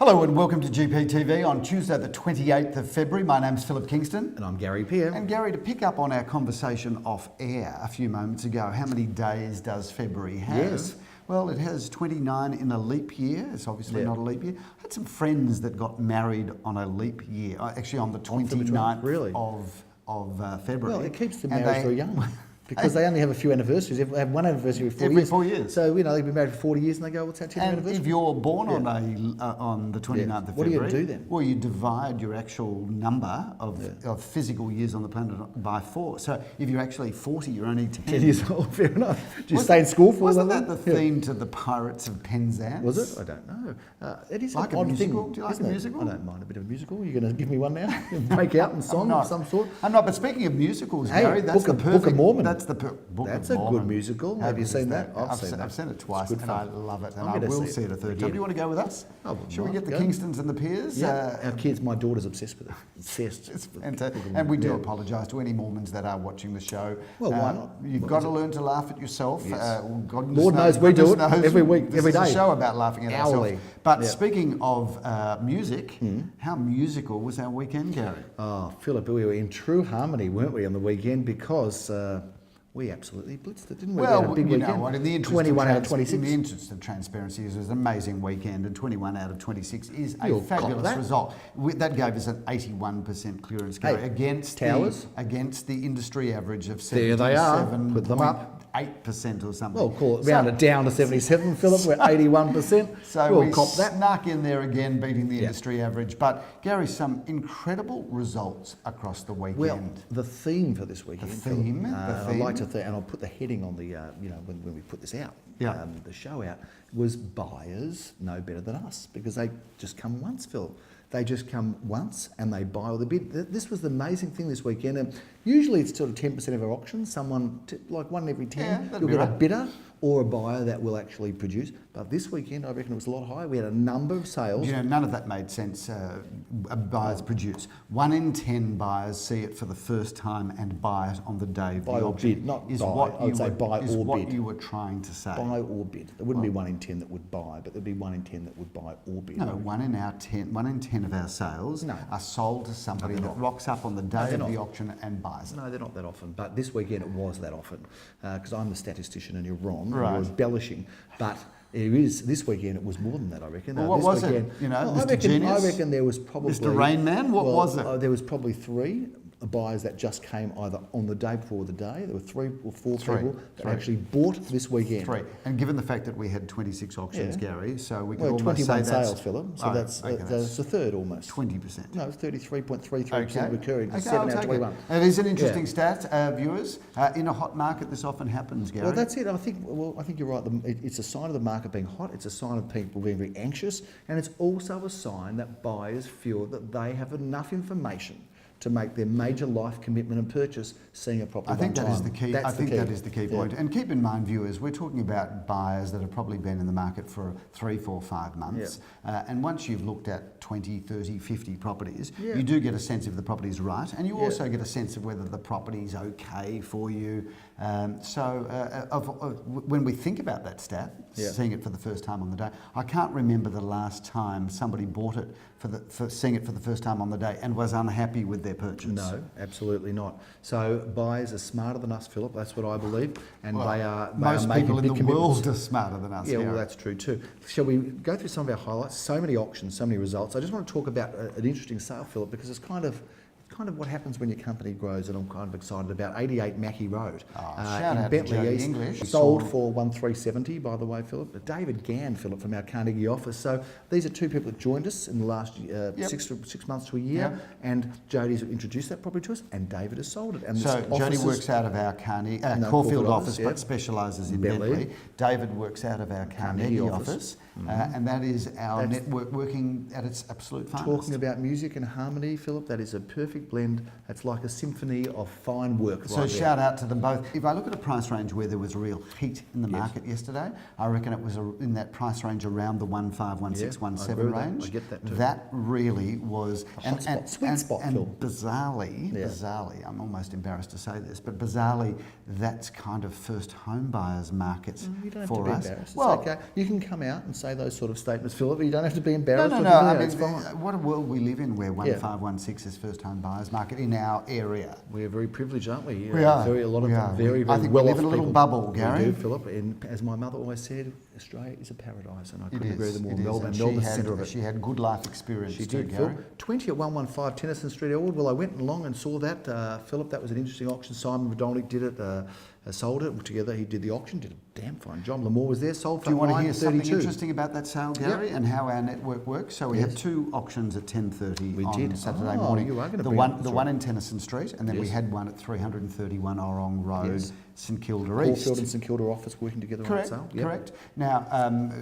Hello and welcome to GPTV on Tuesday the 28th of February. My name's Philip Kingston. And I'm Gary Peer. And Gary, to pick up on our conversation off air a few moments ago, how many days does February have? Yes. Well, it has 29 in a leap year. It's obviously not a leap year. I had some friends that got married on a leap year, actually on the 29th of February. Well, it keeps the marriage very young. Because they only have a few anniversaries. They have one anniversary every 4 years. Every 4 years. So, they've been married for 40 years and they go, what's our 10th anniversary? If you're born on the 29th of February... What are you going to do then? Well, you divide your actual number of physical years on the planet by 4. So if you're actually 40, you're only 10. 10 years old, fair enough. Did you stay in school for Wasn't that the theme to the Pirates of Penzance? Was it? I don't know. It is like an a odd musical. thing. Do you like a musical? I don't mind a bit of a musical. You're going to give me one now? Break out in song of some sort? I'm not, but speaking of musicals, Gary, that's Book of Mormon. That's the Book That's of a Mormon. good musical. Have you seen that? I've seen it twice and I love it. And I will see it a third time. Do you want to go with us? Shall we get the Kingstons and the Peers? Yeah, our kids, my daughter's obsessed with it. Obsessed. And we do apologise to any Mormons that are watching the show. Well, why not? You've got to learn to laugh at yourself. Yes. Lord knows we do it every week, every day. This is a show about laughing at ourselves. But Yeah. speaking of music, how musical was our weekend, Gary? Oh, Philip, we were in true harmony, weren't we, on the weekend? Because we absolutely blitzed it, didn't we? Well, we had a big you weekend. know what, in the interest 21 of out of 26. In the interest of transparency, it was an amazing weekend, and 21 out of 26 is a You'll fabulous cop that. result. That gave us an 81% clearance, Gary, against Towers. Against the industry average of There they are. Put them up. 8% or something. Well, call it round it down to 77, Philip. We're at 81%. So we'll we cop that. snuck in there again, beating the industry average. But Gary, some incredible results across the weekend. Well, the theme for this weekend. Philip, I'd like to and I'll put the heading on the, when we put this out, the show out, was buyers know better than us, because they just come once, Phil. They just come once and they buy all the bid. This was the amazing thing this weekend. And usually it's sort of 10% of our auctions. Someone, like 1 in every 10, you'll get a bidder or a buyer that will actually produce. But this weekend, I reckon it was a lot higher. We had a number of sales. None of that made sense. Buyers produce. 1 in 10 buyers see it for the first time and buy it on the day of the auction. Bid, not buy. I would say buy or what bid. You were trying to say. Buy or bid. There wouldn't be 1 in 10 that would buy, but there'd be 1 in 10 that would buy or bid. No, 1 in 10 of our sales are sold to somebody that rocks up on the day of the auction and buys it. No, they're not that often. But this weekend it was that often, because I'm the statistician and you're wrong. Right. You're embellishing. But this weekend it was more than that, I reckon. Well, what this was weekend, it? Mr. Genius? I reckon there was probably... Mr. Rain Man? What was it? There was probably 3 buyers that just came either on the day before the day. There were 3 or 4 people that actually bought this weekend. 3. And given the fact that we had 26 auctions, Gary, so we can almost 21 say that's... sales, Philip. So that's a third almost. 20%. No, it's 33.33% recurring. Okay, 7 out of 21. It is an interesting stat, viewers. In a hot market, this often happens, Gary. Well, that's it. I think you're right. It's a sign of the market being hot. It's a sign of people being very anxious, and it's also a sign that buyers feel that they have enough information to make their major life commitment and purchase, seeing a property. I think that is the key. That's I think that is the key point. And keep in mind, viewers, we're talking about buyers that have probably been in the market for 3, 4, 5 months. And once you've looked at 20, 30, 50 properties, you do get a sense if the property's right, and you also get a sense of whether the property's okay for you. When we think about that stat, seeing it for the first time on the day, I can't remember the last time somebody bought it for seeing it for the first time on the day and was unhappy with their purchase. No, absolutely not. So buyers are smarter than us, Philip. That's what I believe, and most people in the world are smarter than us. Yeah, well, that's true too. Shall we go through some of our highlights? So many auctions, so many results. I just want to talk about an interesting sale, Philip, because it's kind of what happens when your company grows, and I'm kind of excited about 88 Mackey Road in Bentley East. English. Sold for 1,370, by the way, Philip. David Gann, Philip, from our Carnegie office. So these are 2 people that joined us in the last 6 months to a year, and Jodie's introduced that property to us, and David has sold it. And so Jodie works out of our Caulfield office, but specialises in Bentley. David works out of our Carnegie office, and that is our network working at its absolute finest. Talking about music and harmony, Philip, that is a perfect perfect blend. It's like a symphony of fine work. So shout out to them both. If I look at a price range where there was real heat in the market yesterday, I reckon it was in that price range around the 15, 16, 17 range. I get that too. That really was Sweet spot, Phil. Bizarrely, I'm almost embarrassed to say this, but bizarrely, that's kind of first home buyers markets You don't have for to be us. embarrassed. Well, It's okay. You can come out and say those sort of statements, Philip. You don't have to be embarrassed. No. I mean, it's fine. what a world we live in where 1516 is first home buyers market in our area. We're very privileged, aren't we? We are. A lot of We are. very, I very think well we off live in a little people. bubble, Gary. We do, Philip. And as my mother always said, Australia is a paradise, and I couldn't agree with them more. It is. Melbourne's And the centre of it. She had good life experience She too, did, Gary. Phil. 20 at 115 Tennyson Street, Elwood. Well, I went along and saw that, Philip. That was an interesting auction. Simon Rodolnik did it, sold it together. He did the auction, did a damn fine job. Lamore was there, sold for Do you want to hear something 932. interesting about that sale, Gary, and how our network works? So we had two auctions at 10:30 on Saturday morning. You are going to the one in Tennyson Street, and then we had one at 331 Orrong Road, St Kilda East. Caulfield and St Kilda office working together on that sale. Correct. Now,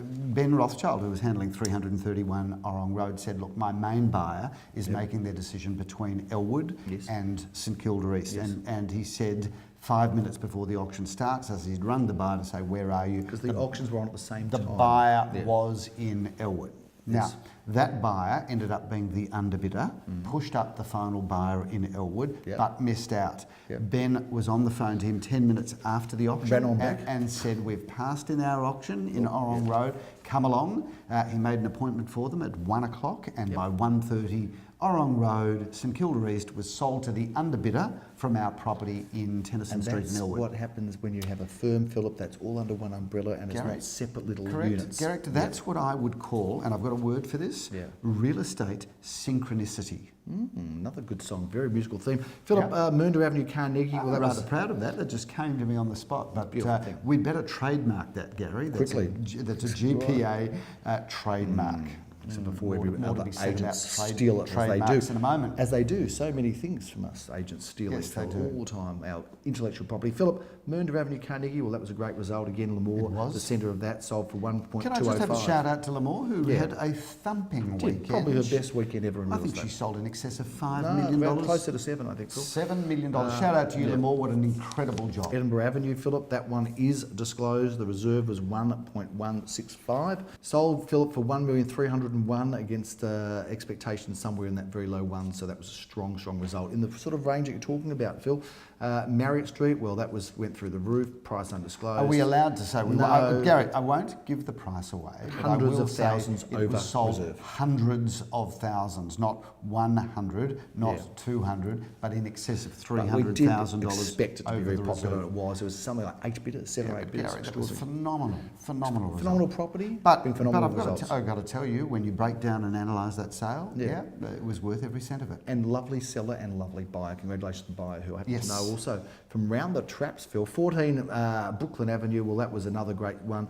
Ben Rothschild, who was handling 331 Orrong Road, said, look, my main buyer is making their decision between Elwood and St Kilda East. And he said 5 minutes before the auction starts, as he'd run the buyer to say, where are you? Because the auctions were on at the same The time. buyer was in Elwood. Now, that buyer ended up being the underbidder, pushed up the final buyer in Elwood, but missed out. Ben was on the phone to him 10 minutes after the auction Ran on back. and said, we've passed in our auction in Orrong Road, come along. He made an appointment for them at 1 o'clock, and by 1:30, Orrong Road, St Kilda East was sold to the underbidder from our property in Tennyson Street in That's Elwood. what happens when you have a firm, Philip, that's all under one umbrella and it's not separate little units. Correct. That's what I would call, and I've got a word for this, real estate synchronicity. Another good song, very musical theme. Philip, Moonda Avenue, Carnegie. I'm rather proud of that. That just came to me on the spot. But we better trademark that, Gary. Quickly. That's a GPA trademark. So before more agents steal it, as they do. In a moment. As they do, so many things from us, agents steal it all the time, our intellectual property. Philip, Moonda Avenue, Carnegie, well, that was a great result again. Lamore, the centre of that, sold for 1.205. Can I just have a shout out to Lamore, who had a thumping weekend? Probably her best weekend ever in real estate. I think she sold in excess of $5 million. Closer to 7, I think, Phil. $7 million. Shout out to you, Lamore. What an incredible job. Edinburgh Avenue, Philip, that one is disclosed. The reserve was 1.165. Sold, Philip, for 1,301,000 against expectations somewhere in that very low one. So that was a strong result. In the sort of range that you're talking about, Phil, Marriott Street, well, that went through the roof, price undisclosed. Are we allowed to say? No. Gary, I won't give the price away. Hundreds of thousands it over was sold reserve. Hundreds of thousands, not 100, not 200, but in excess of $300,000. We did expect it to be very the popular. reserve. It was. It was something like 8 bidders, 7 or 8 bidders. Gary, that was phenomenal result. Phenomenal property, but phenomenal I've results. got to tell you, when you break down and analyse that sale, it was worth every cent of it. And lovely seller and lovely buyer. Congratulations to the buyer, who I happen to know also from round the traps, Phil. 14 Brooklyn Avenue, well, that was another great one.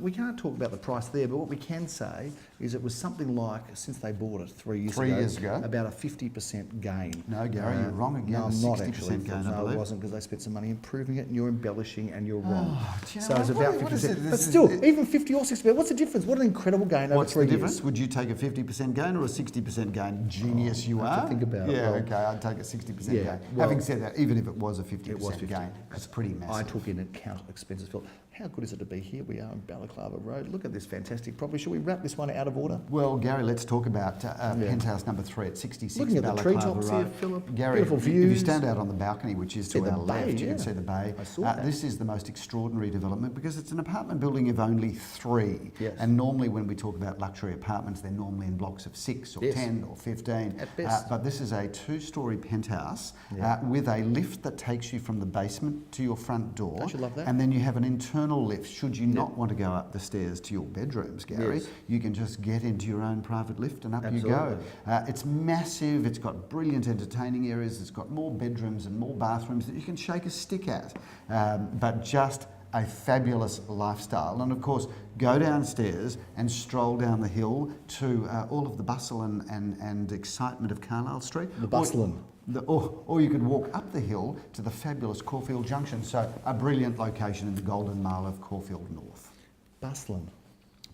We can't talk about the price there, but what we can say is it was something like, since they bought it 3 years ago, about a 50% gain. No, Gary, you're wrong again. No, I'm not actually. Gain, No, it wasn't, because they spent some money improving it, and you're embellishing, and you're wrong. So it's about 50%. But still, even 50 or 60%, what's the difference? What an incredible gain over 3 years. What's the difference? Would you take a 50% gain or a 60% gain? Genius you are. Think about it. Yeah, okay, I'd take a 60% gain. Well, having said that, even if it was a 50% gain, that's pretty massive. I took in account expenses, Phil. How good is it to be here? We are on Balaclava Road. Look at this fantastic property. Should we wrap this one out of order? Well, Gary, let's talk about penthouse number 3 at 66 Looking at the Balaclava treetops Road. here, Philip. Gary, Beautiful if you views. stand out on the balcony, which is to our left, you can see the bay. I saw that. This is the most extraordinary development because it's an apartment building of only 3. Yes. And normally when we talk about luxury apartments, they're normally in blocks of 6 or 10 or 15. At best. But this is a 2-storey penthouse with a lift that takes you from the basement to your front door. Don't you love that? And then you have an internal lift. Should you not want to go up the stairs to your bedrooms, Gary, you can just get into your own private lift and up you go. It's massive. It's got brilliant entertaining areas. It's got more bedrooms and more bathrooms that you can shake a stick at. But just a fabulous lifestyle. And of course, go downstairs and stroll down the hill to all of the bustle and excitement of Carlisle Street. The bustling. Or you could walk up the hill to the fabulous Caulfield Junction. So a brilliant location in the Golden Mile of Caulfield North. Bustling.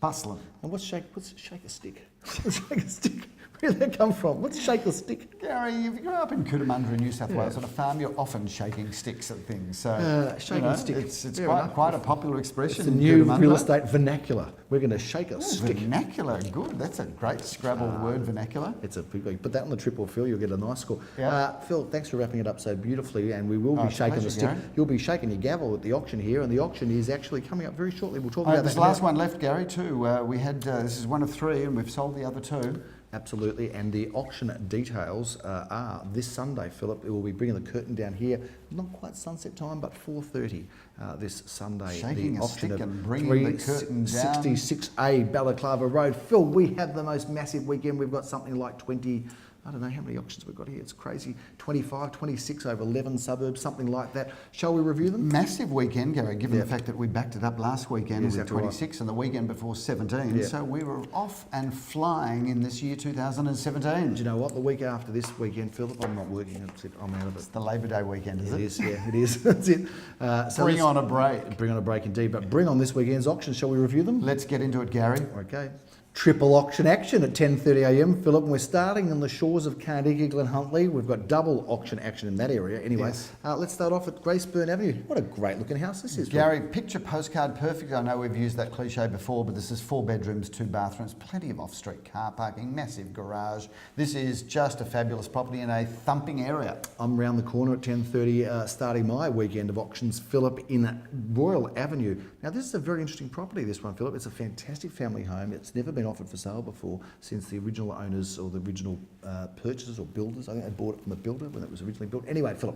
Bustling. And what's shake a stick? Shake a stick. Where did that come from? What's shake a stick? Gary, if you grew up in Cootamundra in New South Wales on a farm, you're often shaking sticks at things. So shaking a stick. It's quite a popular expression. It's the in new Cootamundra. real estate vernacular. We're going to shake a stick. Vernacular, good. That's a great Scrabble word, vernacular. It's a put that on the triple, Phil. You'll get a nice score. Yeah. Phil, thanks for wrapping it up so beautifully. And we will be it's a shaking the pleasure, stick. Gary. You'll be shaking your gavel at the auction here, and the auction is actually coming up very shortly. We'll talk about There's that. the last one left, Gary, too. We had this is one of 3, and we've sold the other 2. Absolutely, and the auction details are this Sunday, Philip. It will be bringing the curtain down here, not quite sunset time, but 4:30 this Sunday. Shaking the a auction stick of and bringing the curtain down. 66A Balaclava Road. Phil, we have the most massive weekend. We've got something like 20. I don't know how many auctions we've got here. It's crazy. 25, 26 over 11 suburbs, something like that. Shall we review them? Massive weekend, Gary, given the fact that we backed it up last weekend with Exactly 26 and the weekend before 17. Yeah. So we were off and flying in this year 2017. Do you know what? The week after this weekend, Philip, I'm not working. I'm out of it. It's the Labor Day weekend, is it? It is, yeah, it is. That's it. So Bring on a break. Bring on a break indeed. But bring on this weekend's auction. Shall we review them? Let's get into it, Gary. Okay. Triple auction action at 10:30am, Philip. And we're starting on the shores of Carnegie, Glen Huntly. We've got double auction action in that area. Anyway, Yes. Let's start off at Graceburn Avenue. What a great looking house this is. Gary, picture postcard perfect. I know we've used that cliche before, but this is 4 bedrooms, 2 bathrooms, plenty of off-street car parking, massive garage. This is just a fabulous property in a thumping area. I'm round the corner at 10:30, starting my weekend of auctions, Philip, in Royal Avenue. Now, this is a very interesting property, this one, Philip. It's a fantastic family home. It's never been offered for sale before since the original owners or the original purchasers or builders. I think they bought it from the builder when it was originally built. Anyway, Philip,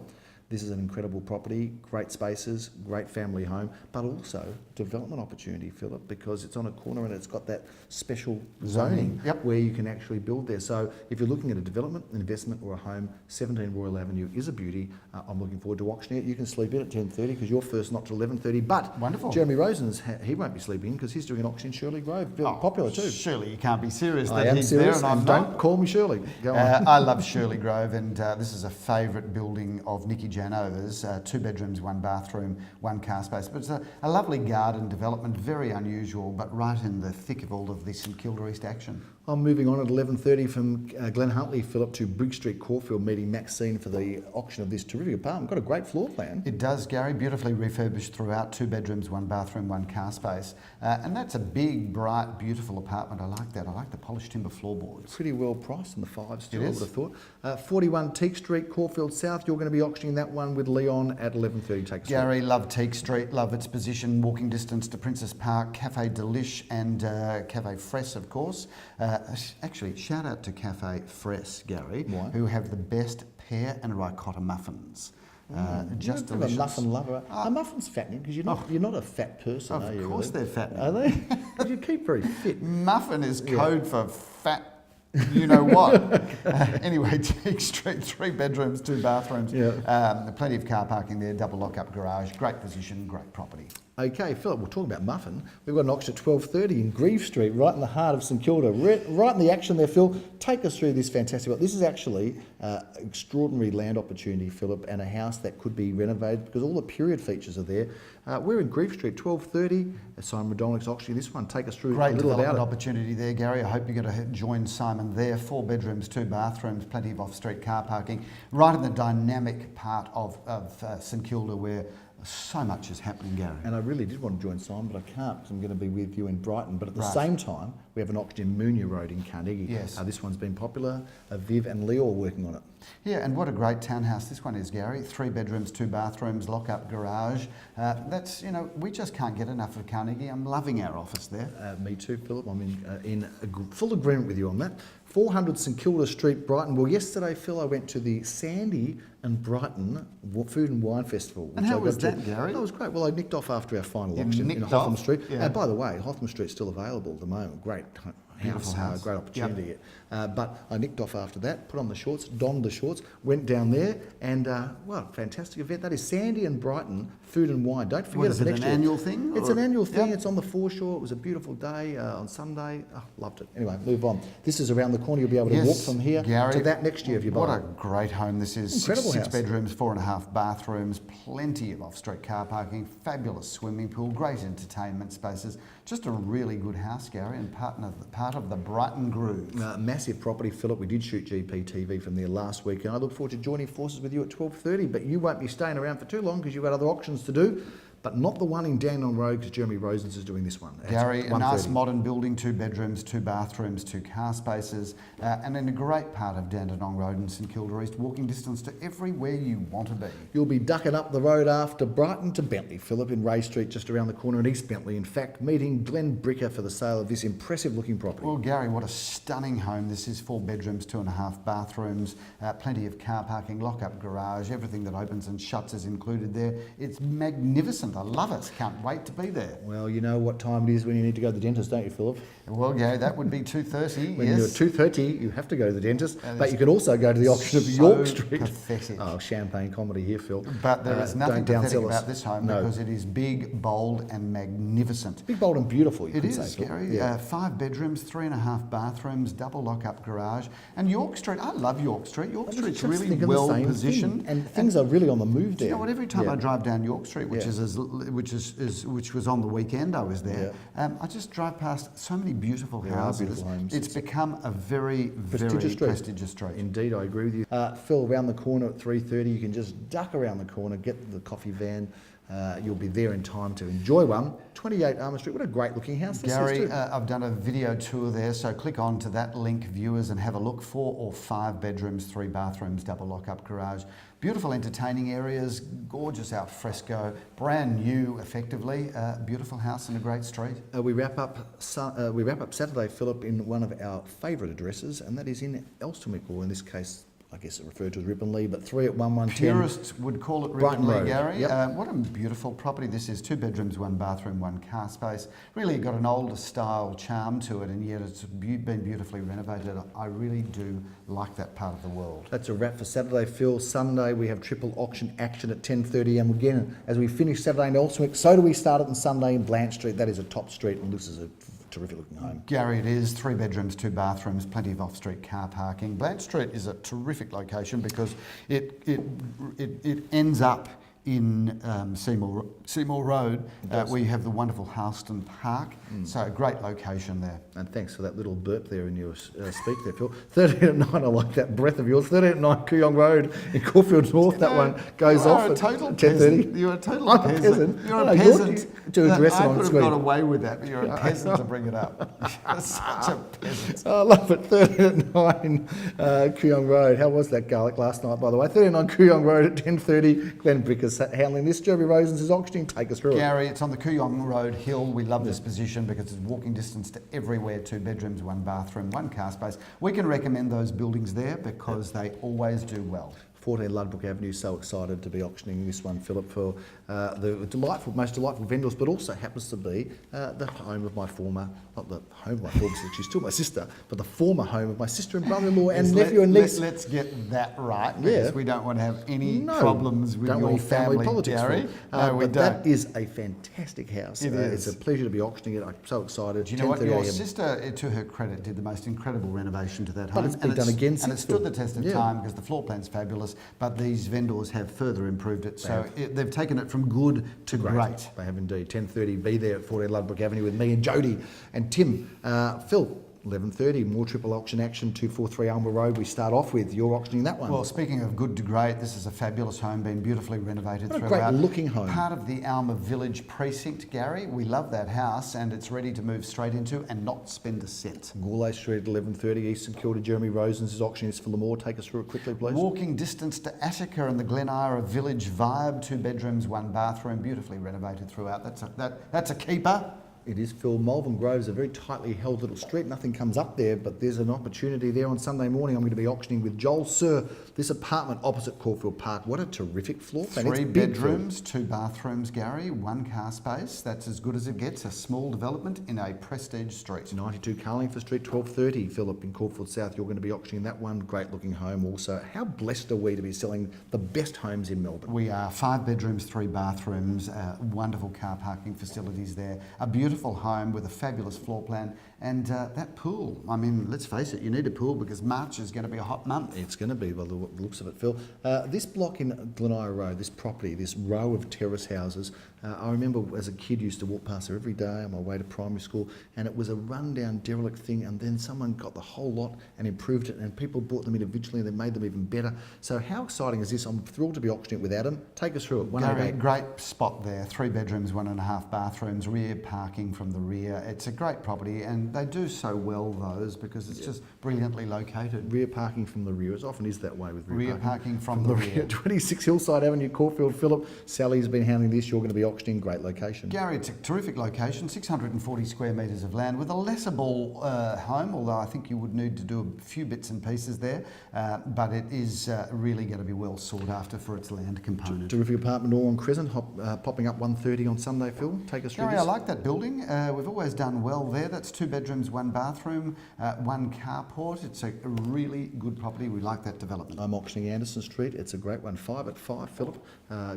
this is an incredible property, great spaces, great family home, but also development opportunity, Philip, because it's on a corner and it's got that special zoning where you can actually build there. So if you're looking at a development, an investment or a home, 17 Royal Avenue is a beauty. I'm looking forward to auctioning it. You can sleep in at 10:30 because you're first not till 11:30. But wonderful. Jeremy Rosen's, he won't be sleeping because he's doing an auction in Shirley Grove. Very popular too. Surely you can't be serious I that am he's serious, there and I'm don't not. call me Shirley. Go on. I love Shirley Grove, and this is a favourite building of Nikki Janova's. 2 bedrooms, 1 bathroom, 1 car space. But it's a lovely garden development, very unusual, but right in the thick of all of this St Kilda East action. I'm moving on at 11:30 from Glen Huntly, Philip, to Brigg Street, Caulfield, meeting Maxine for the auction of this terrific apartment. Got a great floor plan. It does, Gary, beautifully refurbished throughout, 2 bedrooms, 1 bathroom, 1 car space. And that's a big, bright, beautiful apartment. I like that. I like the polished timber floorboards. Pretty well priced in the 5s still, It I is. would have thought. 41 Teak Street, Caulfield South. You're going to be auctioning that one with Leon at 11:30. Take us through. Gary, love Teak Street, love its position, walking distance to Princess Park, Cafe Delish and Cafe Fress, of course. Actually, shout out to Cafe Fress, Gary, Why? who have the best pear and ricotta muffins. Just You're a delicious. muffin lover. Are muffins fattening? Because you're not a fat person, are you? Of course really? they're fattening. Are they? But you keep very fit. Muffin is code for fat. You know what? Anyway, Teak Street, 3 bedrooms, 2 bathrooms, plenty of car parking there, double lock-up garage, great position, great property. Okay, Philip, we'll talk about muffin. We've got an auction at 12:30 in Grieve Street, right in the heart of St Kilda. Right in the action there, Phil. Take us through this fantastic. This is actually extraordinary land opportunity, Philip, and a house that could be renovated because all the period features are there. We're in Grieve Street, 12:30. Simon Redonik's auctioning this one. Take us through Great a little development about it. opportunity there, Gary. I hope you're going to join Simon there. 4 bedrooms, 2 bathrooms, plenty of off-street car parking, right in the dynamic part of St Kilda where so much is happening, Gary. And I really did want to join Simon, but I can't because I'm going to be with you in Brighton. But at the Right. same time, we have an auction in Moonia Road in Carnegie. Yes. This one's been popular. Viv and Leo are working on it. Yeah, and what a great townhouse this one is, Gary. 3 bedrooms, 2 bathrooms, lock-up garage. That's, we just can't get enough of Carnegie. I'm loving our office there. Me too, Philip. I'm in full agreement with you on that. 400 St Kilda Street, Brighton. Well, yesterday, Phil, I went to the Sandy and Brighton Food and Wine Festival. And which how I was got that, Gary? That was great. Well, I nicked off after our final You auction in nicked Hotham off? Street. Yeah. By the way, Hotham Street's still available at the moment. Great Beautiful house. great opportunity. But I nicked off after that, put on the shorts, donned the shorts, went down there, and fantastic event. That is Sandy and Brighton Food and Wine. Don't forget What is it for it, next an year. annual thing? It's or- an annual thing. Yep. It's on the foreshore. It was a beautiful day on Sunday. Oh, loved it. Anyway, move on. This is around the corner. You'll be able to walk from here Gary, to that next year if you buy What it. a great home this is. Incredible Six house. bedrooms, 4.5 bathrooms, plenty of off-street car parking, fabulous swimming pool, great entertainment spaces. Just a really good house, Gary, and part heart of the Brighton Groove. Massive property, Philip. We did shoot GPTV from there last week, and I look forward to joining forces with you at 12:30. But you won't be staying around for too long because you've got other auctions to do. But not the one in Dandenong Road, because Jeremy Rosens is doing this one. Gary, a nice modern building, 2 bedrooms, 2 bathrooms, 2 car spaces, and in a great part of Dandenong Road in St Kilda East, walking distance to everywhere you want to be. You'll be ducking up the road after Brighton to Bentley, Philip, in Ray Street, just around the corner in East Bentley. In fact, meeting Glenn Bricker for the sale of this impressive looking property. Well, Gary, what a stunning home this is. 4 bedrooms, 2.5 bathrooms, plenty of car parking, lock-up garage, everything that opens and shuts is included there. It's magnificent. I love it. Can't wait to be there. Well, you know what time it is when you need to go to the dentist, don't you, Philip? Well, Gary, that would be 2:30. When yes. you're 2:30, you have to go to the dentist, but you can also go to the auction of York Street. Pathetic. Oh, champagne comedy here, Phil. But there is nothing pathetic us. about this home because it is big, bold and magnificent. Big, bold and beautiful, you It could is, say, Phil. Gary. Yeah. 5 bedrooms, 3.5 bathrooms, double lock-up garage. And York Street, I love York Street. York Street's really well positioned. And things are really on the move there. You know what, every time I drive down York Street, which was on the weekend I was there, I just drive past so many beautiful houses. Beautiful homes. It's become a very prestigious street. Indeed, I agree with you. Phil, around the corner at 3:30, you can just duck around the corner, get the coffee van. You'll be there in time to enjoy one. 28 Armour Street. What a great looking house this Gary, is too. I've done a video tour there, so click on to that link, viewers, and have a look. 4 or 5 bedrooms, 3 bathrooms, double lock-up garage. Beautiful entertaining areas, gorgeous al fresco, brand new, effectively. Beautiful house in a great street. We wrap up Saturday, Philip, in one of our favourite addresses, and that is in Elstonwick, or in this case, I guess it referred to as Ripponlea, but 3 at 1110. Purists would call it Brighton Ripponlea, Road. Gary. Yep. What a beautiful property this is. 2 bedrooms, 1 bathroom, 1 car space. Really got an older style charm to it, and yet it's been beautifully renovated. I really do like that part of the world. That's a wrap for Saturday, Phil. Sunday, we have triple auction action at 10:30. And again, as we finish Saturday in Elstonwick, so do we start it on Sunday in Blanche Street. That is a top street, and this is a terrific looking home. Gary, it is 3 bedrooms, 2 bathrooms, plenty of off-street car parking. Blanche Street is a terrific location because it ends up in Seymour Road. We have the wonderful Halston Park, so a great location there. And thanks for that little burp there in your speak there, Phil. 13 at 9, I like that breath of yours. 13 at 9, Kooyong Road in Caulfield North. That one goes off at 10:30. You're a total I'm peasant. a peasant. You're a peasant. To address it I on could have screen. got away with that, but you're a peasant to bring it up. You're such a peasant. I love it. 13 at 9, Kooyong Road. How was that garlic last night, by the way? 13 at 9, Kooyong Road at 10:30. Glenn Bricker's handling this. Jeremy Rosens is auctioning. Take us through it. Gary, it's on the Kooyong Road hill. We love this position because it's walking distance to everywhere. 2 bedrooms, 1 bathroom, 1 car space. We can recommend those buildings there because they always do well. 14 Ludbrook Avenue, so excited to be auctioning this one, Philip, for the most delightful vendors, but also happens to be the home of my former, not the home of my former sister, she's still my sister, but the former home of my sister and brother-in-law and nephew and niece. Let's get that right, because we don't want to have any problems with don't your want any family family, politics, Gary. No, we but don't. that is a fantastic house. It is. It's a pleasure to be auctioning it. I'm so excited. Do you know what? 10:30 Your a.m. sister, to her credit, did the most incredible renovation to that home. But it's been done again and since, it stood Phil. the test of time because the floor plan's fabulous, but these vendors have further improved it. So they've taken it from good to great. They have indeed. 10:30, be there at 14 Ludbrook Avenue with me and Jody and Tim. Phil, 11:30, more triple auction action, 243 Alma Road. We start off with, you're auctioning that one. Well, speaking of good to great, this is a fabulous home, been beautifully renovated What a throughout. great looking home. Part of the Alma Village precinct, Gary. We love that house and it's ready to move straight into and not spend a cent. Gourlay Street at 11:30, East St Kilda. Jeremy Rosens is auctioning this for Lamore. Take us through it quickly, please. Walking distance to Attica and the Glen Ira Village vibe. 2 bedrooms, 1 bathroom, beautifully renovated throughout. That's a keeper. It is, Phil. Malvern Grove's a very tightly held little street. Nothing comes up there, but there's an opportunity there on Sunday morning. I'm going to be auctioning with Joel Sir this apartment opposite Caulfield Park. What a terrific floor plan. 3 It's big, bedrooms, 2 bathrooms, Gary, 1 car space. That's as good as it gets. A small development in a prestige street. 92 Carlingford Street, 12:30. Philip in Caulfield South. You're going to be auctioning that one. Great looking home also. How blessed are we to be selling the best homes in Melbourne? We are 5 bedrooms, 3 bathrooms, wonderful car parking facilities there. A beautiful home with a fabulous floor plan and that pool. I mean, let's face it, you need a pool because March is going to be a hot month. It's going to be, by the looks of it, Phil. This block in Glen Ira Road, this property, this row of terrace houses, I remember as a kid used to walk past there every day on my way to primary school, and it was a rundown, derelict thing, and then someone got the whole lot and improved it, and people brought them individually and they made them even better. So how exciting is this? I'm thrilled to be auctioning it with Adam. Take us through it. Gary, great spot there, 3 bedrooms, 1.5 bathrooms, rear parking from the rear. It's a great property, and they do so well, those, because it's just brilliantly located. Rear parking from the rear. It often is that way with rear parking from the rear. 26 Hillside Avenue, Caulfield. Philip, Sally's been handling this. You're going to be auctioning. Great location. Gary, it's a terrific location, 640 square metres of land with a leasable home, although I think you would need to do a few bits and pieces there, but it is really going to be well sought after for its land component. Terrific apartment all on Crescent, popping up 1:30 on Sunday, Phil. Take us through Gary, this. I like that building. We've always done well there. That's 2 bedrooms, 1 bathroom, 1 carport. It's a really good property. We like that development. I'm auctioning Anderson Street. It's a great one. 5 at 5, Philip.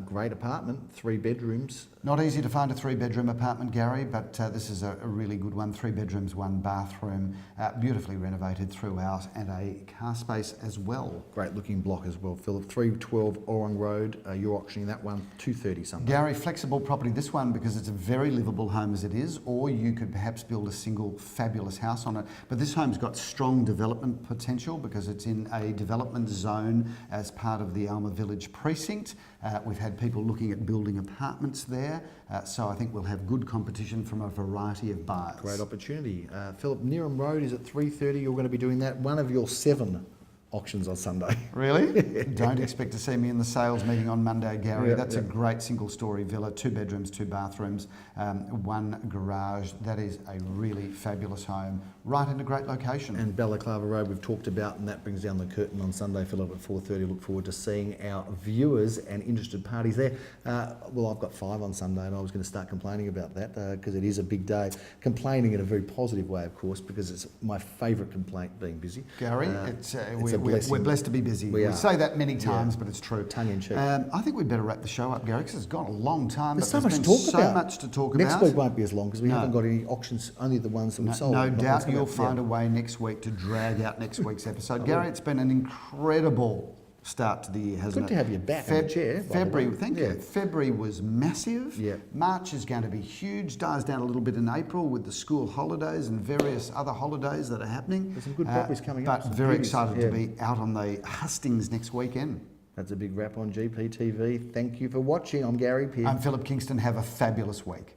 Great apartment, 3 bedrooms. Not easy to find a 3-bedroom apartment, Gary, but this is a really good one. 3 bedrooms, 1 bathroom, beautifully renovated throughout, and a car space as well. Great looking block as well, Philip. 312 Orang Road. You're auctioning that one, 2:30 Sunday. Gary, flexible property, this one, because it's a very livable home as it is, or you could perhaps build a single fabulous house on it. But this home's got strong development potential because it's in a development zone as part of the Alma Village precinct. We've had people looking at building apartments there, so I think we'll have good competition from a variety of buyers. Great opportunity. Philip, Nearham Road is at 3:30. You're going to be doing that. One of your 7 auctions on Sunday. Really? Don't expect to see me in the sales meeting on Monday, Gary. Yeah, That's a great single-storey villa, 2 bedrooms, 2 bathrooms, 1 garage. That is a really fabulous home, right in a great location. And Balaclava Road we've talked about, and that brings down the curtain on Sunday, Philip, at 4:30. Look forward to seeing our viewers and interested parties there. Well, I've got 5 on Sunday, and I was going to start complaining about that because it is a big day. Complaining in a very positive way, of course, because it's my favourite complaint, being busy. Gary, we're blessed to be busy. We say that many times, but it's true. Tongue in cheek. I think we'd better wrap the show up, Gary, because it's gone a long time. There's but so much been to talk about. So much to talk about. Next week won't be as long because we haven't got any auctions, only the ones that we've sold. No doubt you'll find a way next week to drag out next week's episode. Gary, it's been an incredible start to the year, hasn't it? Good to have you back on the chair. February, thank you. February was massive. Yeah. March is going to be huge. Dies down a little bit in April with the school holidays and various other holidays that are happening. There's some good properties coming up. But very excited to be out on the hustings next weekend. That's a big wrap on GPTV. Thank you for watching. I'm Gary Pearce. I'm Philip Kingston. Have a fabulous week.